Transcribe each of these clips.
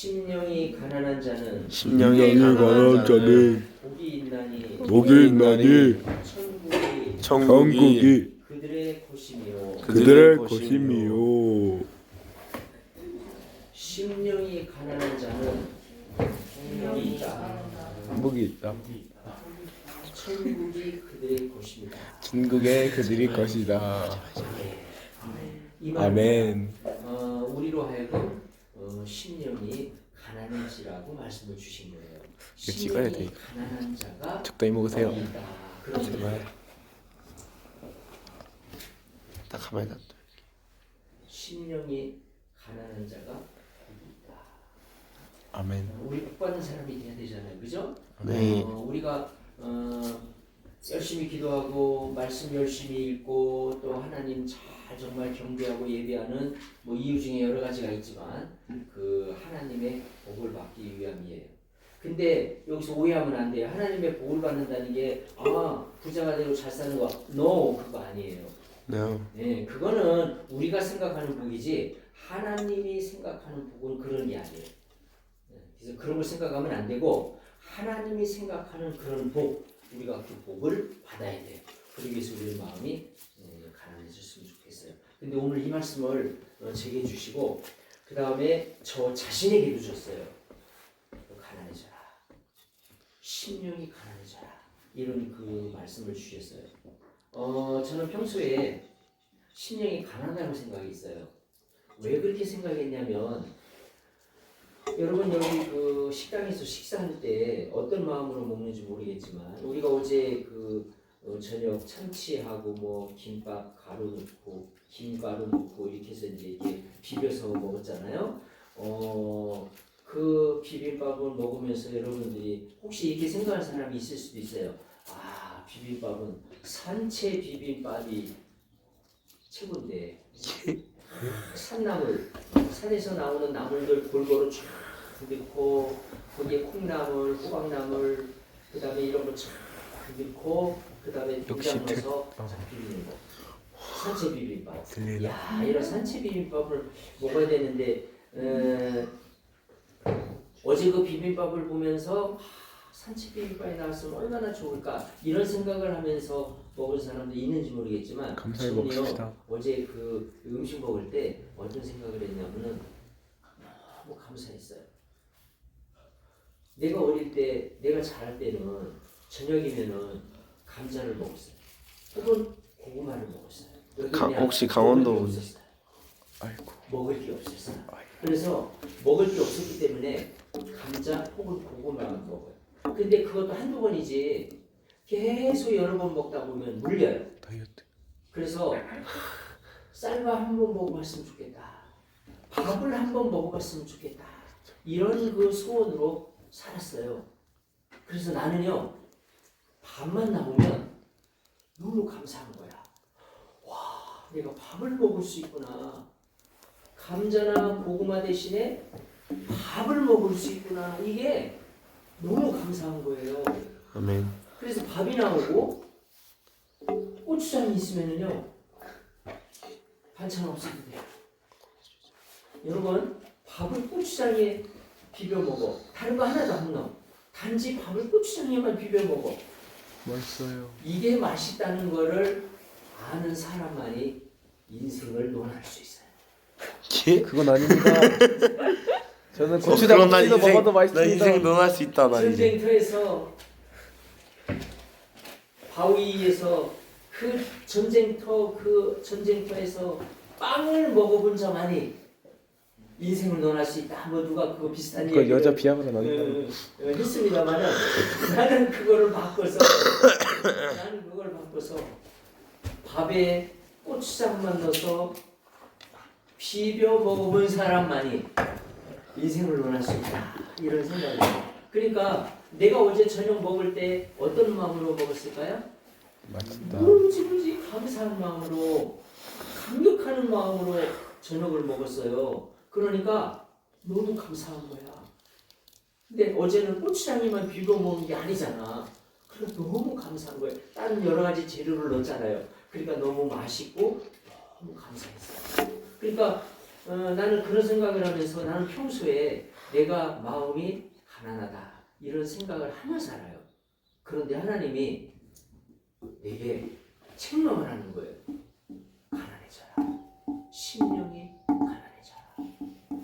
심령이 가난한 자는 복이 있나니 천국이 그들의 것임이요. 심령이 가난한 자는 복이 있다. 천국이 그들의 것입니다. 천국에 그들이 것이다. 이 아멘. 우리로 하여금 심령이 가난해지라고 말씀을 주신 거예요. 찍어야 돼. 심령이 가난한 자가 적당히 먹으세요. 그렇죠. 딱 가만히 놔둬. 심령이 가난한 자가 있다. 아멘. 우리 복 받는 사람이 돼야 되잖아요, 그죠? 네. 우리가 열심히 기도하고 말씀 열심히 읽고 또 하나님 잘 정말 경배하고 예배하는 뭐 이유 중에 여러 가지가 있지만 그 하나님의 복을 받기 위함이에요. 근데 여기서 오해하면 안 돼요. 하나님의 복을 받는다는 게 부자가 되고 잘 사는 거, no, 그거 아니에요. No. 네, 그거는 우리가 생각하는 복이지 하나님이 생각하는 복은 그런 게 아니에요. 그래서 그런 걸 생각하면 안 되고 하나님이 생각하는 그런 복, 우리가 그 복을 받아야 돼요. 그러기 위해서 우리의 마음이 가난해졌으면 좋겠어요. 근데 오늘 이 말씀을 제게 주시고 그 다음에 저 자신에게도 줬어요. 가난해져라. 심령이 가난해져라. 이런 그 말씀을 주셨어요. 저는 평소에 심령이 가난하다고 생각이 있어요. 왜 그렇게 생각했냐면 여러분 여기 그 식당에서 식사할 때 어떤 마음으로 먹는지 모르겠지만 우리가 어제 그 저녁 참치하고 뭐 김밥 가루 넣고 김가루 넣고 이렇게 해서 이제 이렇게 비벼서 먹었잖아요. 그 비빔밥을 먹으면서 여러분들이 혹시 이렇게 생각하는 사람이 있을 수도 있어요. 비빔밥은 산채 비빔밥이 최고인데 산나물, 산에서 나오는 나물들 골고루 쫙 넣고 거기에 콩나물, 호박나물, 그 다음에 이런 거 쫙 넣고 그 다음에 된장 넣어서 비비는 거. 산채 비빔밥. 야, 이런 산채 비빔밥을 먹어야 되는데 어제 그 비빔밥을 보면서 산채 비빔밥이 나왔으면 얼마나 좋을까 이런 생각을 하면서 먹은 사람도 있는지 모르겠지만 저는요 어제 그 음식 먹을 때 어떤 생각을 했냐면은 너무 감사했어요. 내가 어릴 때 내가 자랄 때는 저녁이면은 감자를 먹었어요. 혹은 고구마를 먹었어요. 혹시 강원도 없었어요. 아이고. 먹을 게 없었어요. 그래서 먹을 게 없었기 때문에 감자 혹은 고구마만 먹어요. 근데 그것도 한두 번이지 계속 여러 번 먹다 보면 물려요. 다이어트. 그래서 쌀밥 한번 먹어봤으면 좋겠다. 밥을 한번 먹어봤으면 좋겠다. 이런 그 소원으로 살았어요. 그래서 나는요 밥만 나오면 너무 감사한 거야. 와, 내가 밥을 먹을 수 있구나. 감자나 고구마 대신에 밥을 먹을 수 있구나. 이게 너무 감사한 거예요. 아멘. 그래서 밥이 나오고 고추장이 있으면은요 반찬 없어도 돼요. 여러분 밥을 고추장에 비벼 먹어. 다른 거 하나도 안 넣어. 단지 밥을 고추장에만 비벼 먹어. 맛있어요. 이게 맛있다는 거를 아는 사람만이 인생을 논할 수 있어요. 그건 아닙니다. 저는 고추장 없이도 먹어도 맛있습니다. 나 인생 논할 수 있다. 나 이제. 전쟁터에서 바위에서 그 전쟁터에서 빵을 먹어본 자만이 인생을 논할 수 있다. 뭐 누가 그거 비슷한 그 얘기를 여자 비하가 나니까 했습니다만은 나는 그거를 바꿔서 밥에 고추장만 넣어서 비벼 먹어본 사람만이 인생을 논할 수 있다. 이런 생각이에요. 그러니까 내가 어제 저녁 먹을 때 어떤 마음으로 먹었을까요? 맛있다. 무지 감사한 마음으로 감격하는 마음으로 저녁을 먹었어요. 그러니까 너무 감사한 거야. 근데 어제는 고추장에만 비벼 먹은 게 아니잖아. 그러니까 너무 감사한 거예요. 다른 여러 가지 재료를 넣었잖아요. 그러니까 너무 맛있고 너무 감사했어요. 그러니까 나는 그런 생각을 하면서 나는 평소에 내가 마음이 가난하다 이런 생각을 하며 살아요. 그런데 하나님이 내게 책망을 하는 거예요. 가난해져라. 심령이 가난해져라.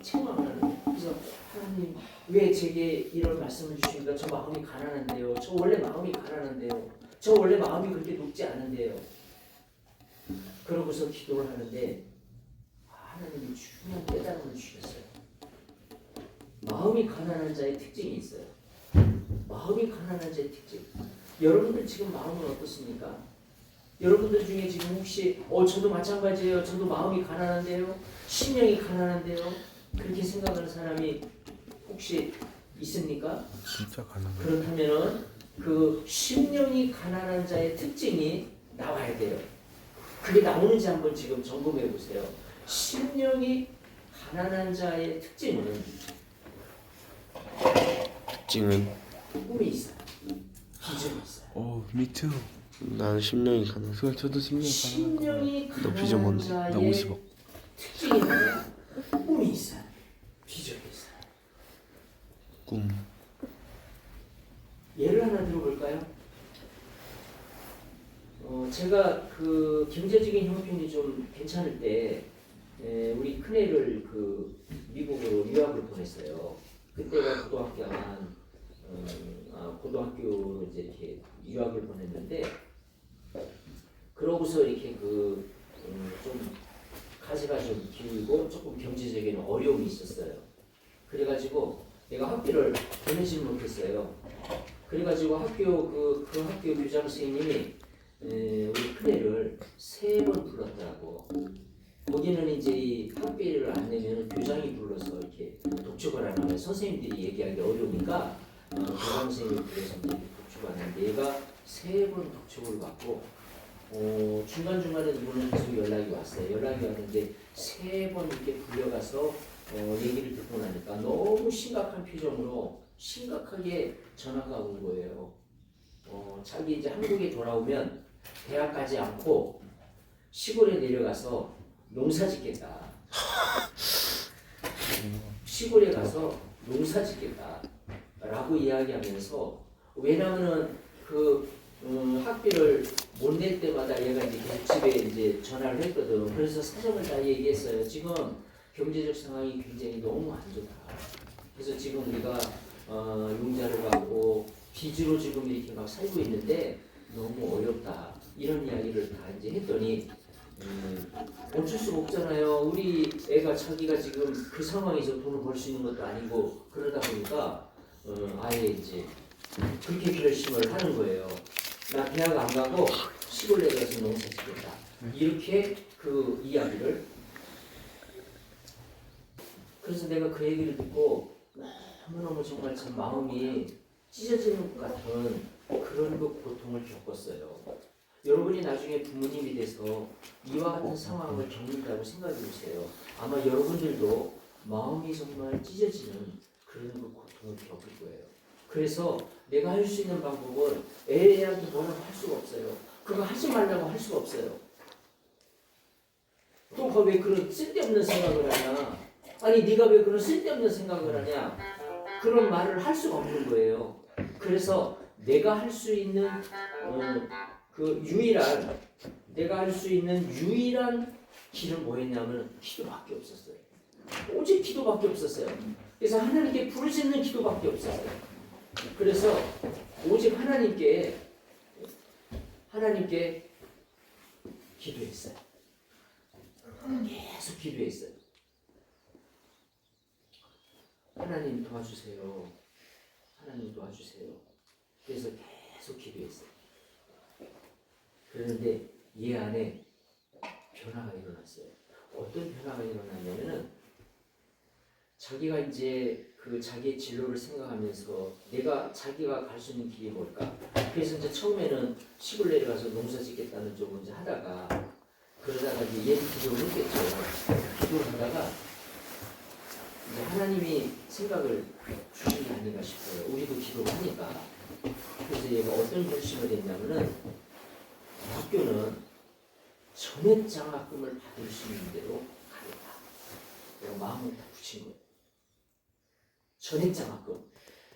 책망을 하는 거예요. 그래서 하나님 왜 제게 이런 말씀을 주십니까? 저 마음이 가난한데요. 저 원래 마음이 가난한데요. 저 원래 마음이 그렇게 높지 않은데요. 그러고서 기도를 하는데 하나님이 중요한 깨달음을 주셨어요. 마음이 가난한 자의 특징이 있어요. 마음이 가난한 자의 특징. 여러분들 지금 마음은 어떻습니까? 여러분들 중에 지금 혹시 저도 마찬가지예요. 저도 마음이 가난한데요. 심령이 가난한데요. 그렇게 생각하는 사람이 혹시 있습니까? 진짜 가난해. 그렇다면은 그 심령이 가난한 자의 특징이 나와야 돼요. 그게 나오는지 한번 지금 점검해 보세요. 심령이 가난한 자의 특징은 꿈이 있어요. 비전이 있어요. me too. 나는 심령이 가난해. 저도 심령이 너 비전 가난한 뭔데? 나 자의 50억. 특징이 뭐냐? 꿈이 있어요. 비전이 있어요. 꿈. 예를 하나 들어볼까요? 제가 그 경제적인 형편이 좀 괜찮을 때 우리 큰애를 그 미국으로 유학을 보냈어요. 그때가 고등학교로 이제 이렇게 유학을 보냈는데 그러고서 이렇게 좀 가지가 좀 길고 조금 경제적인 어려움이 있었어요. 그래가지고 내가 학교를 보내지 못했어요. 그래가지고 그 학교 교장 선생님이 우리 큰애를 3번 불렀더라고. 거기는 이제 이 학비를 안 내면 교장이 불러서 이렇게 독촉을 안 하면 선생님들이 얘기하기 어려우니까 교장 선생님이 불러서 이제 독촉을 하는데 얘가 3번 독촉을 받고 중간중간에 이분은 계속 연락이 왔어요. 연락이 왔는데 3번 이렇게 불려가서 얘기를 듣고 나니까 너무 심각한 표정으로 심각하게 전화가 온 거예요. 자기 이제 한국에 돌아오면 대학 가지 않고 시골에 내려가서 농사 짓겠다. 시골에 가서 농사 짓겠다. 라고 이야기하면서 왜냐하면은 학비를 못 낼 때마다 얘가 이제 계속 집에 이제 전화를 했거든. 그래서 사정을 다 얘기했어요. 지금 경제적 상황이 굉장히 너무 안 좋다. 그래서 지금 우리가 융자를 받고 빚으로 지금 이렇게 막 살고 있는데 너무 어렵다. 이런 이야기를 다 이제 했더니 어쩔 수가 없잖아요. 우리 애가 자기가 지금 그 상황에서 돈을 벌 수 있는 것도 아니고 그러다 보니까 아예 이제 그렇게 결심을 하는 거예요. 나 대학 안 가고 시골에 가서 농사 짓겠다. 이렇게 그 이야기를. 그래서 내가 그 얘기를 듣고 너무너무 정말 참 마음이 찢어지는 것 같은 그런 고통을 겪었어요. 여러분이 나중에 부모님이 돼서 이와 같은 상황을 겪는다고 생각해 보세요. 아마 여러분들도 마음이 정말 찢어지는 그런 고통을 겪을 거예요. 그래서 내가 할 수 있는 방법은 애한테 뭐라고 할 수가 없어요. 그거 하지 말라고 할 수가 없어요. 또 왜 그런 쓸데없는 생각을 하냐? 아니 네가 왜 그런 쓸데없는 생각을 하냐? 그런 말을 할 수가 없는 거예요. 그래서 내가 할 수 있는 내가 할 수 있는 유일한 길은 뭐였냐면 기도밖에 없었어요. 오직 기도밖에 없었어요. 그래서 하나님께 부르짖는 기도밖에 없었어요. 그래서 오직 하나님께 기도했어요. 계속 기도했어요. 하나님 도와주세요. 하나님 도와주세요. 그래서 계속 기도했어요. 그런데 얘 안에 변화가 일어났어요. 어떤 변화가 일어났냐면은 자기가 이제 자기의 진로를 생각하면서 자기가 갈 수 있는 길이 뭘까? 그래서 이제 처음에는 시골 내려가서 농사 짓겠다는 쪽으로 이제 하다가 그러다가 이제 얘도 기도를 했겠죠. 기도를 하다가 이제 하나님이 생각을 주신 게 아닌가 싶어요. 우리도 기도를 하니까. 그래서 얘가 어떤 결심을 했냐면은 학교는 전액 장학금을 받을 수 있는 대로 가겠다. 내가 마음을 다 붙인 거예요. 전액장학금.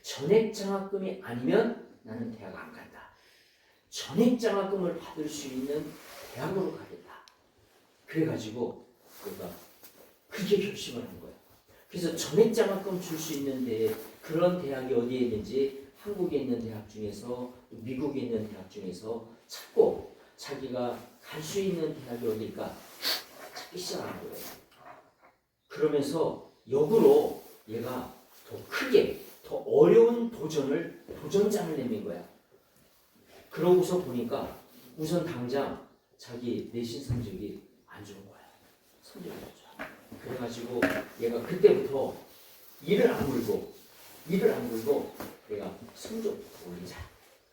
전액장학금이 아니면 나는 대학 안 간다. 전액장학금을 받을 수 있는 대학으로 가겠다. 그래가지고 내가 그렇게 결심을 한 거야. 그래서 전액장학금 줄 수 있는 그런 대학이 어디에 있는지 한국에 있는 대학 중에서 미국에 있는 대학 중에서 찾고 자기가 갈 수 있는 대학이 어딜까 찾기 시작한 거예요. 그러면서 역으로 얘가 더 크게 더 어려운 도전장을 내민 거야. 그러고서 보니까 우선 당장 자기 내신 성적이 안 좋은 거야. 성적이 안 좋아. 그래가지고 얘가 그때부터 이를 아물고 내가 성적부터 올리자.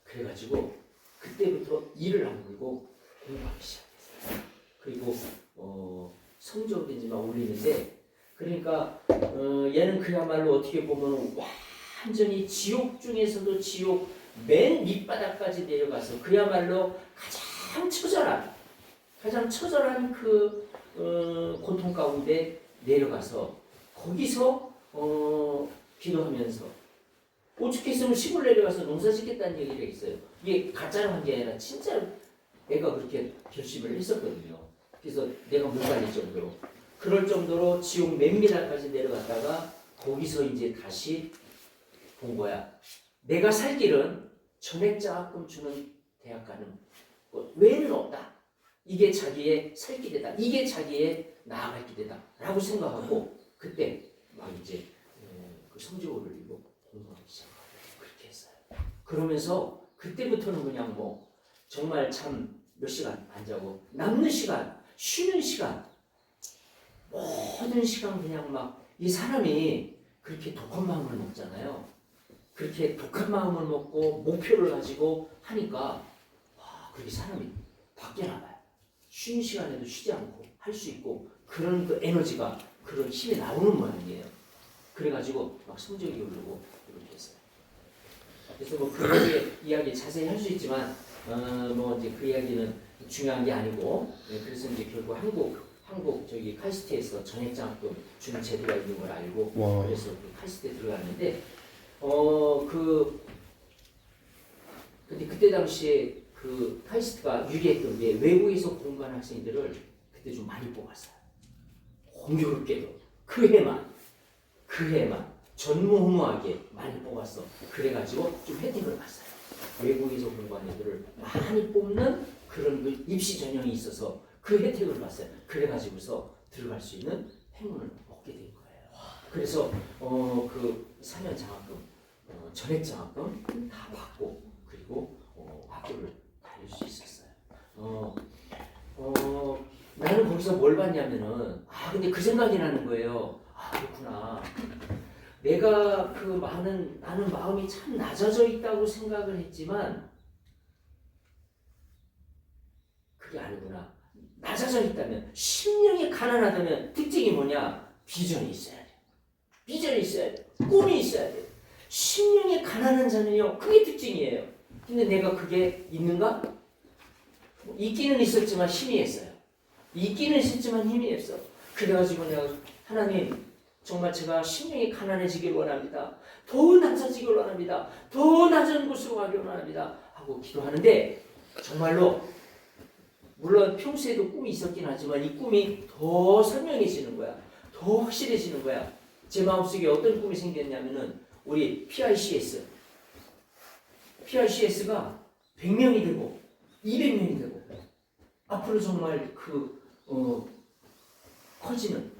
그래가지고 그때부터 이를 아물고 공부하기 시작했어요. 그리고 성적이지만 올리는데 그러니까 얘는 그야말로 어떻게 보면 완전히 지옥 중에서도 지옥 맨 밑바닥까지 내려가서 그야말로 가장 처절한 그 고통 가운데 내려가서 거기서 기도하면서 오죽했으면 시골 내려가서 농사 짓겠다는 얘기가 있어요. 이게 가짜로 한 게 아니라 진짜로 애가 그렇게 결심을 했었거든요. 그래서 내가 못 갈릴 정도로 그럴 정도로 지옥 맨 밑바닥까지 내려갔다가 거기서 이제 다시 본 거야. 내가 살 길은 전액장학금 주는 대학 가는 것 외에는 없다. 이게 자기의 살 길이다. 이게 자기의 나아갈 길이다. 라고 생각하고 그때 막 이제 그 성적을 올리고 공부하기 시작하고 그렇게 했어요. 그러면서 그때부터는 그냥 뭐 정말 참 몇 시간 안 자고 남는 시간, 쉬는 시간 모든 시간 그냥 막 이 사람이 그렇게 독한 마음을 먹잖아요. 그렇게 독한 마음을 먹고 목표를 가지고 하니까 그렇게 사람이 바뀌나 봐요. 쉬는 시간에도 쉬지 않고 할 수 있고 그런 그 에너지가 그런 힘이 나오는 모양이에요. 그래가지고 막 성적이 오르고 이렇게 했어요. 그래서 뭐 그 이야기 자세히 할 수 있지만 뭐 이제 그 이야기는 중요한 게 아니고 그래서 이제 결국 한국 저기 카이스트에서 전액장학금 주는 제도가 있는 걸 알고 그래서 그 카이스트에 들어갔는데 근데 그때 당시에 그 카이스트가 유리했던 게 외국에서 공부한 학생들을 그때 좀 많이 뽑았어요. 공교롭게도 그 해만 전무후무하게 많이 뽑았어. 그래가지고 좀 혜택을 봤어요. 외국에서 공부한 애들을 많이 뽑는 그런 그 입시 전형이 있어서 그 혜택을 봤어요. 그래가지고서 들어갈 수 있는 행운을 얻게 된 거예요. 그래서 그 4년 장학금, 전액 장학금 다 받고 그리고 학교를 다닐 수 있었어요. 나는 거기서 뭘 봤냐면은 근데 그 생각이 나는 거예요. 그렇구나. 내가 나는 마음이 참 낮아져 있다고 생각을 했지만 그게 아니구나. 낮아져 있다면 심령이 가난하다면 특징이 뭐냐? 비전이 있어야 돼. 비전이 있어야 돼. 꿈이 있어야 돼. 심령이 가난한 자는요. 그게 특징이에요. 근데 내가 그게 있는가? 있기는 있었지만 희미했어요. 있기는 있었지만 희미했어. 그래가지고 내가 하나님 정말 제가 심령이 가난해지길 원합니다. 더 낮아지길 원합니다. 더 낮은 곳으로 가길 원합니다. 하고 기도하는데 정말로 물론 평소에도 꿈이 있었긴 하지만 이 꿈이 더 선명해지는 거야. 더 확실해지는 거야. 제 마음속에 어떤 꿈이 생겼냐면은 우리 PICS가 100명이 되고 200명이 되고 앞으로 정말 커지는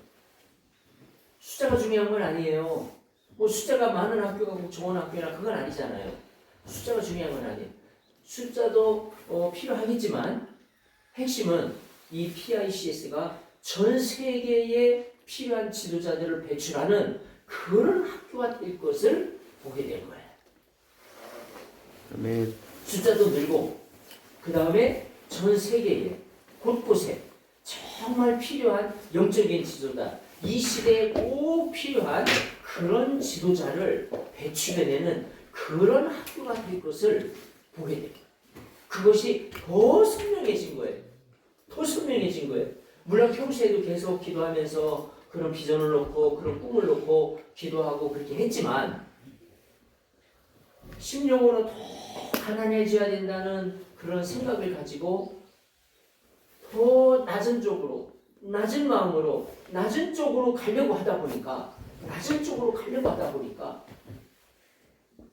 숫자가 중요한 건 아니에요. 뭐 숫자가 많은 학교가 꼭 좋은 학교나 그건 아니잖아요. 숫자가 중요한 건 아니에요. 숫자도 필요하겠지만 핵심은 이 PICS가 전 세계에 필요한 지도자들을 배출하는 그런 학교가 될 것을 보게 된 거예요. 아멘. 숫자도 늘고 그 다음에 전 세계에 곳곳에 정말 필요한 영적인 지도자, 이 시대에 꼭 필요한 그런 지도자를 배출해내는 그런 학교가 될 것을 보게 됩니다. 그것이 더 선명해진 거예요. 더 선명해진 거예요. 물론 평소에도 계속 기도하면서 그런 비전을 놓고 그런 꿈을 놓고 기도하고 그렇게 했지만 심령으로 더 가난해져야 된다는 그런 생각을 가지고 더 낮은 쪽으로, 낮은 마음으로, 낮은 쪽으로 가려고 하다 보니까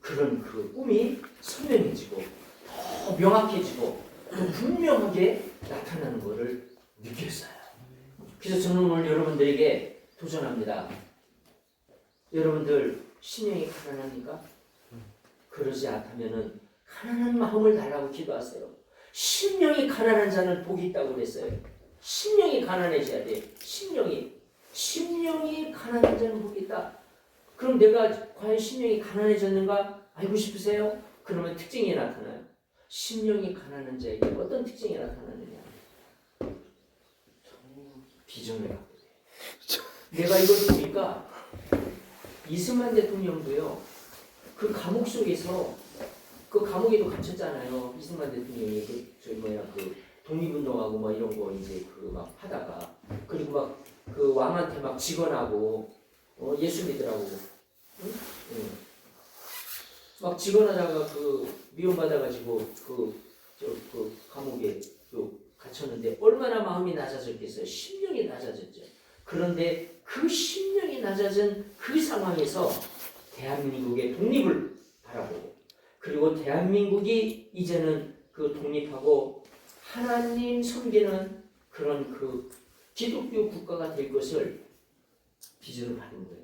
그런 그 꿈이 선명해지고 더 명확해지고 더 분명하게 나타나는 것을 느꼈어요. 그래서 저는 오늘 여러분들에게 도전합니다. 여러분들 심령이 가난합니까? 그러지 않다면은 가난한 마음을 달라고 기도하세요. 심령이 가난한 자는 복이 있다고 그랬어요. 심령이 가난해져야 돼. 심령이 가난한 자는 복이 있다. 그럼 내가 과연 심령이 가난해졌는가 알고 싶으세요? 그러면 특징이 나타나요. 심령이 가난한 자에게 어떤 특징이 나타나느냐? 비전을 갖고 돼요. 내가 이걸 보니까 이승만 대통령도요. 그 감옥 속에서 그 감옥에도 갇혔잖아요. 이승만 대통령이 그 독립운동하고 뭐 이런 거 이제 그 막 하다가 그리고 막 그 왕한테 막 직언하고 예수 믿으라고 응? 막 직언하다가 그 미움받아가지고 그 감옥에 갇혔는데 얼마나 마음이 낮아졌겠어요. 심령이 낮아졌죠. 그런데 그 심령이 낮아진 그 상황에서 대한민국의 독립을 바라보고 그리고 대한민국이 이제는 그 독립하고 하나님 섬기는 그런 그 기독교 국가가 될 것을 비전을 받은 거예요.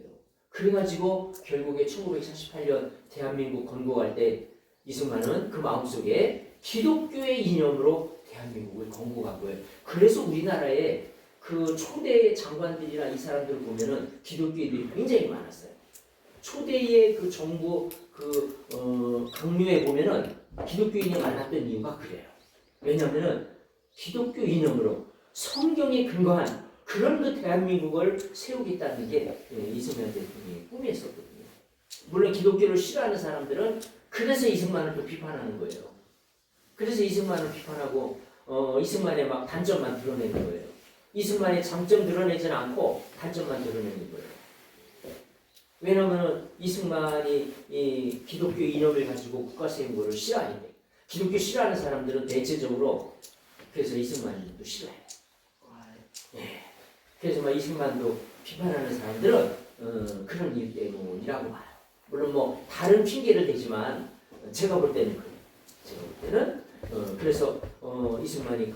그래가지고 결국에 1948년 대한민국 건국할 때 이승만은 그 마음속에 기독교의 이념으로 대한민국을 건국한 거예요. 그래서 우리나라에 그 초대 장관들이나 이 사람들을 보면은 기독교인들이 굉장히 많았어요. 초대의 그 정부 강요에 보면은 기독교인이 많았던 이유가 그래요. 왜냐하면은 기독교 이념으로 성경에 근거한 그런 그 대한민국을 세우겠다는 게 이승만 대통령의 꿈이었었거든요. 물론 기독교를 싫어하는 사람들은 그래서 이승만을 또 비판하는 거예요. 그래서 이승만을 비판하고 이승만의 막 단점만 드러내는 거예요. 이승만의 장점 드러내지는 않고 단점만 드러내는 거예요. 왜냐하면 이승만이 이 기독교 이념을 가지고 국가 세운 거를 싫어하는데 기독교 싫어하는 사람들은 대체적으로 그래서 이승만도 싫어해요. 네. 그래서 막 이승만도 비판하는 사람들은 그런 이유 때문이라고 봐요. 물론 뭐 다른 핑계를 대지만 제가 볼 때는 그래요. 제가 볼 때는 그래서 이승만이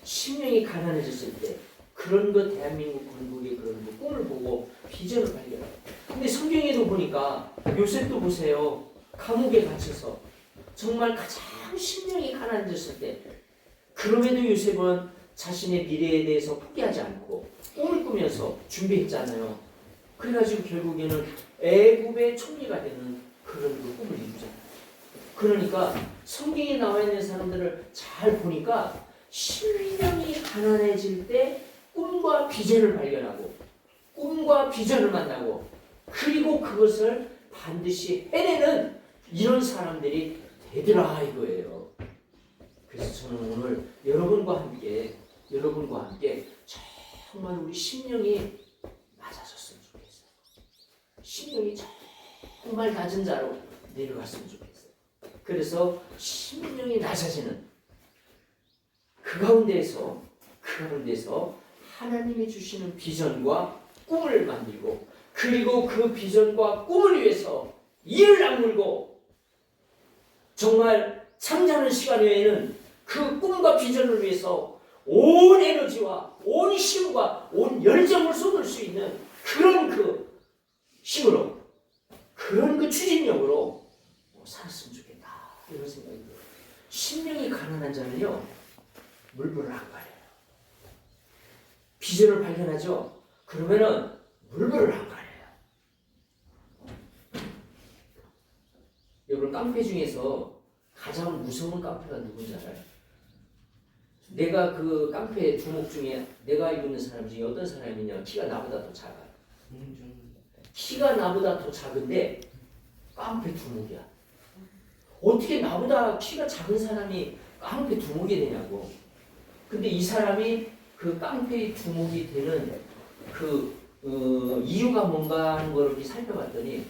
심령이 가난해졌을 때 그런 것 대한민국 건국의 그런 그 꿈을 보고 비전을 발견해요. 근데 성경에도 보니까 요셉도 보세요. 감옥에 갇혀서 정말 가장 심령이 가난해졌을 때 그럼에도 요셉은 자신의 미래에 대해서 포기하지 않고 꿈을 꾸면서 준비했잖아요. 그래가지고 결국에는 애굽의 총리가 되는 그런 그 꿈을 이루잖아요. 그러니까 성경에 나와 있는 사람들을 잘 보니까 심령이 가난해질 때 꿈과 비전을 발견하고 꿈과 비전을 만나고 그리고 그것을 반드시 해내는 이런 사람들이 되더라 이거예요. 그래서 저는 오늘 여러분과 함께 정말 우리 심령이 낮아졌으면 좋겠어요. 심령이 정말 낮은 자로 내려갔으면 좋겠어요. 그래서 심령이 낮아지는 그 가운데서 하나님이 주시는 비전과 꿈을 만들고 그리고 그 비전과 꿈을 위해서 이를 악물고 정말 잠자는 시간 외에는 그 꿈과 비전을 위해서 온 에너지와 온 힘과 온 열정을 쏟을 수 있는 그런 그 힘으로 그런 그 추진력으로 살았으면 좋겠다 이런 생각이 들어요. 심령이 가난한 자는요 물불을 안 가려요. 비전을 발견하죠. 그러면은 물불을 안 가려요. 여러분 깡패 중에서 가장 무서운 깡패가 누군지 알아요? 내가 그 깡패 두목 중에 내가 알고 있는 사람 중에 어떤 사람이냐 키가 나보다 더 작아요. 키가 나보다 더 작은데 깡패 두목이야. 어떻게 나보다 키가 작은 사람이 깡패 두목이 되냐고. 근데 이 사람이 그 깡패의 두목이 되는 이유가 뭔가 하는 걸 이렇게 살펴봤더니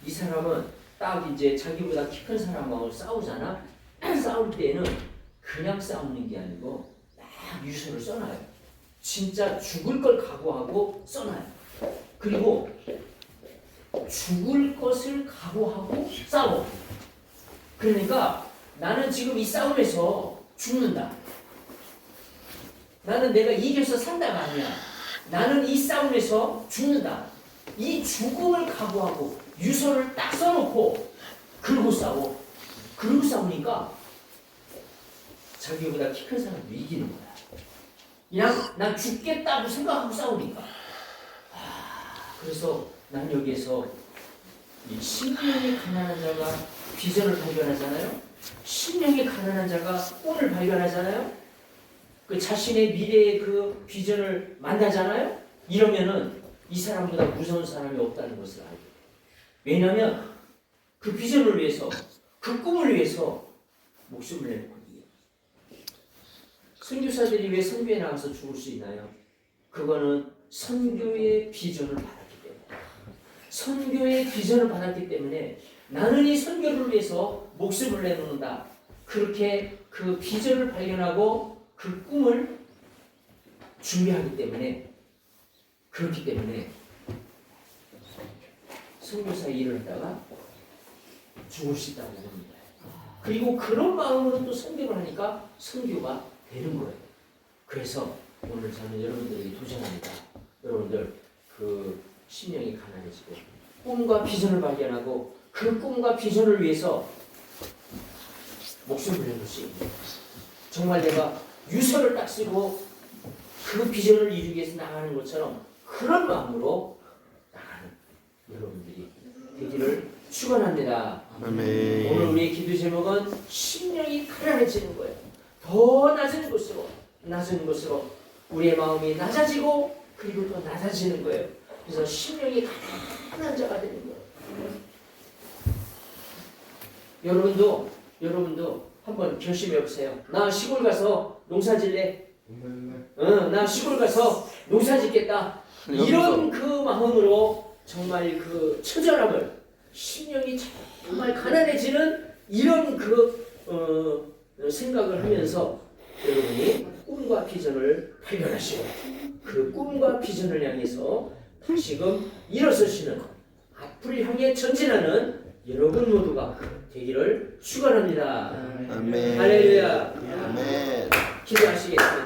이 사람은 딱 이제 자기보다 키 큰 사람하고 싸우잖아. 싸울 때는 그냥 싸우는 게 아니고 딱 유서를 써놔요. 진짜 죽을 걸 각오하고 써놔요. 그리고 죽을 것을 각오하고 싸워. 그러니까 나는 지금 이 싸움에서 죽는다. 나는 내가 이겨서 산다가 아니야. 나는 이 싸움에서 죽는다. 이 죽음을 각오하고 유서를 딱 써놓고 그러고 싸워. 그러고 싸우니까 자기보다 키 큰 사람도 이기는 거야. 그냥 난 죽겠다고 생각하고 싸우니까. 그래서 난 여기에서 이 심령이 가난한 자가 비전을 발견하잖아요. 심령이 가난한 자가 꿈을 발견하잖아요. 그 자신의 미래의 그 비전을 만나잖아요. 이러면은 이 사람보다 무서운 사람이 없다는 것을 알게 돼요. 왜냐하면 그 비전을 위해서, 그 꿈을 위해서 목숨을 내놓고 이겨요. 선교사들이 왜 선교에 나가서 죽을 수 있나요? 그거는 선교의 비전을 받았기 때문에. 선교의 비전을 받았기 때문에 나는 이 선교를 위해서 목숨을 내놓는다. 그렇게 그 비전을 발견하고 그 꿈을 준비하기 때문에, 그렇기 때문에 선교사 일을 하다가 죽을 수 있다고 합니다. 그리고 그런 마음으로 또 선교를 하니까 선교가 되는 거예요. 그래서 오늘 저는 여러분들에게 도전합니다. 여러분들 그 심령이 가난해지고 꿈과 비전을 발견하고 그 꿈과 비전을 위해서 목숨을 내놓을 수 있는, 정말 내가 유서를 딱 쓰고 그 비전을 이루기 위해서 나가는 것처럼 그런 마음으로 나가는 여러분들이 되기를 축원합니다. 아멘. 오늘 우리의 기도 제목은 심령이 가난해지는 거예요. 더 낮은 곳으로 우리의 마음이 낮아지고 그리고 또 낮아지는 거예요. 그래서 심령이 가난한 자가 되는 거예요. 여러분도 한번 결심해 보세요. 나 시골 가서 농사 질래. 나 시골 가서 농사 짓겠다. 이런 그 마음으로 정말 그 처절함을, 심령이 정말 가난해지는 이런 그 생각을 하면서 여러분이 꿈과 비전을 발견하시고 그 꿈과 비전을 향해서 다시금 일어서시는, 앞을 향해 전진하는 여러분 모두가 되기를 축원합니다. 아멘. 할렐루야. 아멘. 기도하시겠습니다.